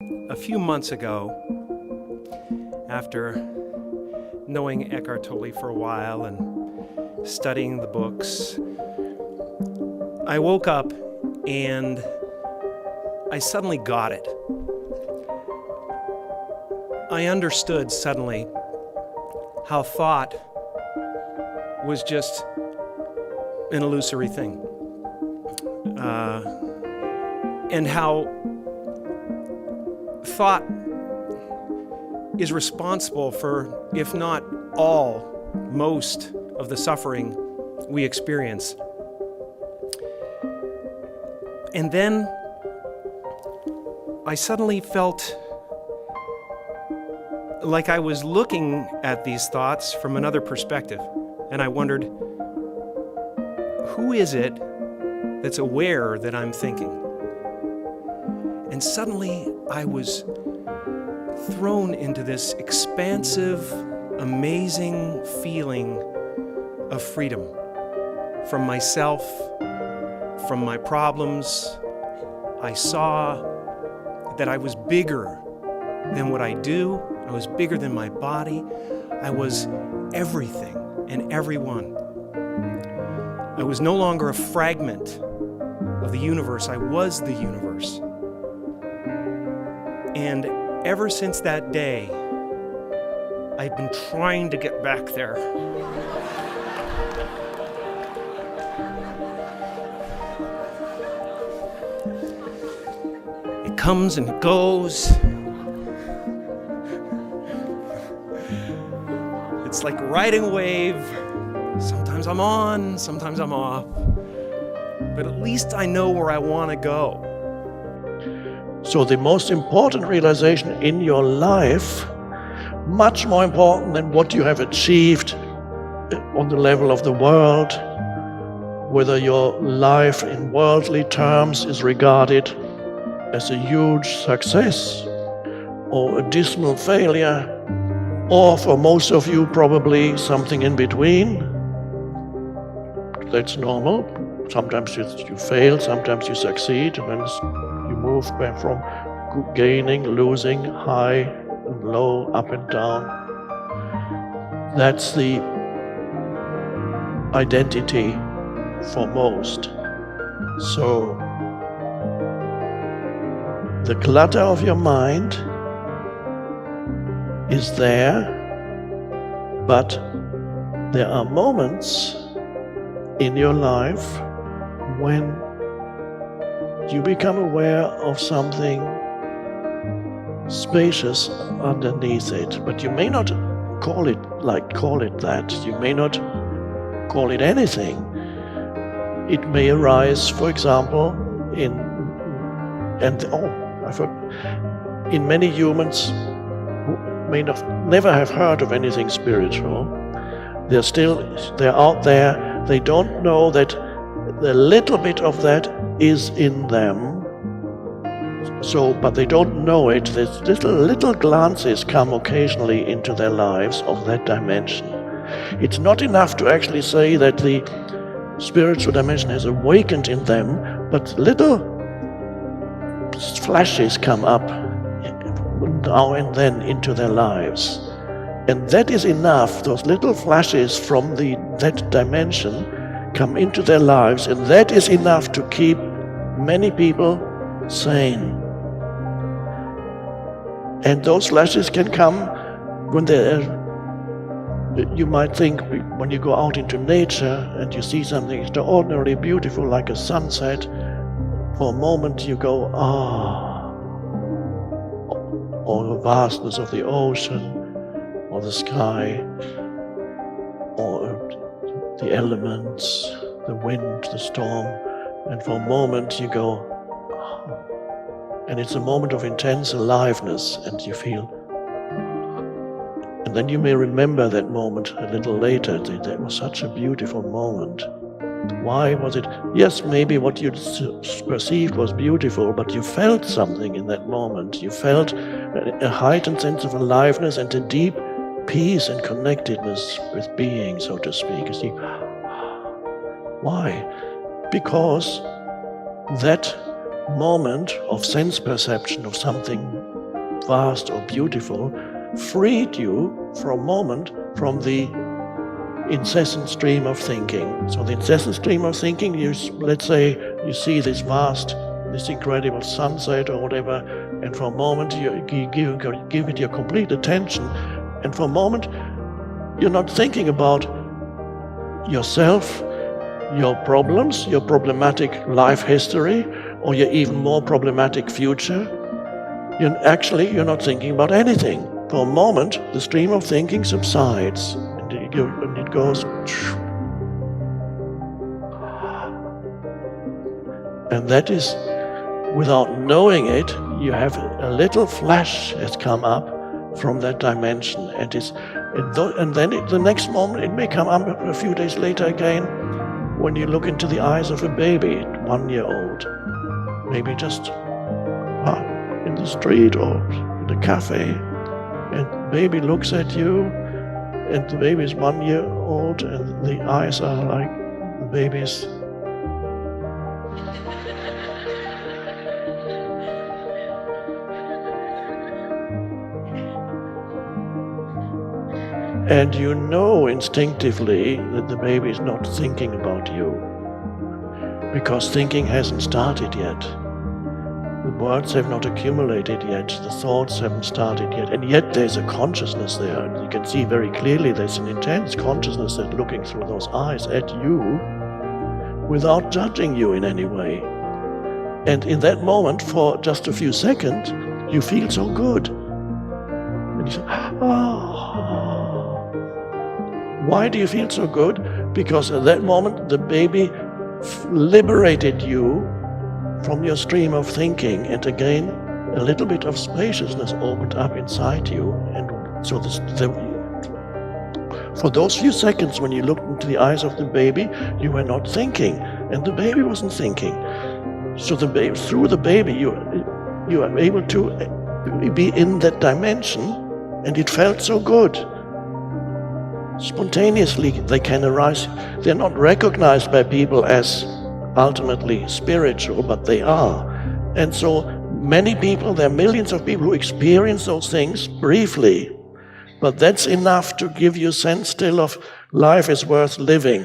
A few months ago, after knowing Eckhart Tolle for a while and studying the books, I woke up and I suddenly got it. I understood suddenly how thought was just an illusory thing, and how thought is responsible for, if not all, most of the suffering we experience. And then I suddenly felt like I was looking at these thoughts from another perspective, and I wondered, who is it that's aware that I'm thinking? And suddenly I was thrown into this expansive, amazing feeling of freedom from myself, from my problems. I saw that I was bigger than what I do. I was bigger than my body. I was everything and everyone. I was no longer a fragment of the universe. I was the universe. And ever since that day, I've been trying to get back there. It comes and it goes. It's like riding a wave. Sometimes I'm on, sometimes I'm off. But at least I know where I want to go. So the most important realization in your life, much more important than what you have achieved on the level of the world, whether your life in worldly terms is regarded as a huge success or a dismal failure, or for most of you probably something in between. That's normal. Sometimes you fail, sometimes you succeed, and then you move back from gaining, losing, high and low, up and down. That's the identity for most. So the clutter of your mind is there, but there are moments in your life when you become aware of something spacious underneath it, but you may not call it that. You may not call it anything. It may arise, for example, in many humans who may never have heard of anything spiritual. They're out there. They don't know that the little bit of that is in them. But they don't know it. There's little glances come occasionally into their lives of that dimension. It's not enough to actually say that the spiritual dimension has awakened in them, but little flashes come up now and then into their lives. And that is enough. Those little flashes from that dimension come into their lives, and that is enough to keep many people sane. And those flashes can come when you might think, when you go out into nature and you see something extraordinarily beautiful like a sunset, for a moment you go, or the vastness of the ocean, or the sky, or the elements, the wind, the storm, and for a moment you go, and it's a moment of intense aliveness, and you feel. And then you may remember that moment a little later. That was such a beautiful moment. Why was it? Yes, maybe what you perceived was beautiful, but you felt something in that moment. You felt a heightened sense of aliveness and a deep peace and connectedness with being, so to speak. You see, why? Because that moment of sense perception of something vast or beautiful freed you for a moment from the incessant stream of thinking. So the incessant stream of thinking, let's say you see this incredible sunset or whatever, and for a moment you give it your complete attention, and for a moment you're not thinking about yourself, your problems, your problematic life history, or your even more problematic future. You're not thinking about anything. For a moment, the stream of thinking subsides, and it goes. And that is, without knowing it, you have a little flash has come up from that dimension, and then the next moment it may come up a few days later again, when you look into the eyes of a baby, 1 year old, maybe just in the street or in a cafe, and the baby looks at you, and the baby is 1 year old, and the eyes are like the baby's. And you know instinctively that the baby is not thinking about you, because thinking hasn't started yet. The words have not accumulated yet, the thoughts haven't started yet, and yet there's a consciousness there, and you can see very clearly there's an intense consciousness that's looking through those eyes at you without judging you in any way. And in that moment, for just a few seconds, you feel so good. And you say, Why do you feel so good? Because at that moment, the baby liberated you from your stream of thinking, and again, a little bit of spaciousness opened up inside you. And so for those few seconds when you looked into the eyes of the baby, you were not thinking, and the baby wasn't thinking. So through the baby, you are able to be in that dimension, and it felt so good. Spontaneously, they can arise. They're not recognized by people as ultimately spiritual, but they are. And so many people, there are millions of people who experience those things briefly, but that's enough to give you a sense still of life is worth living.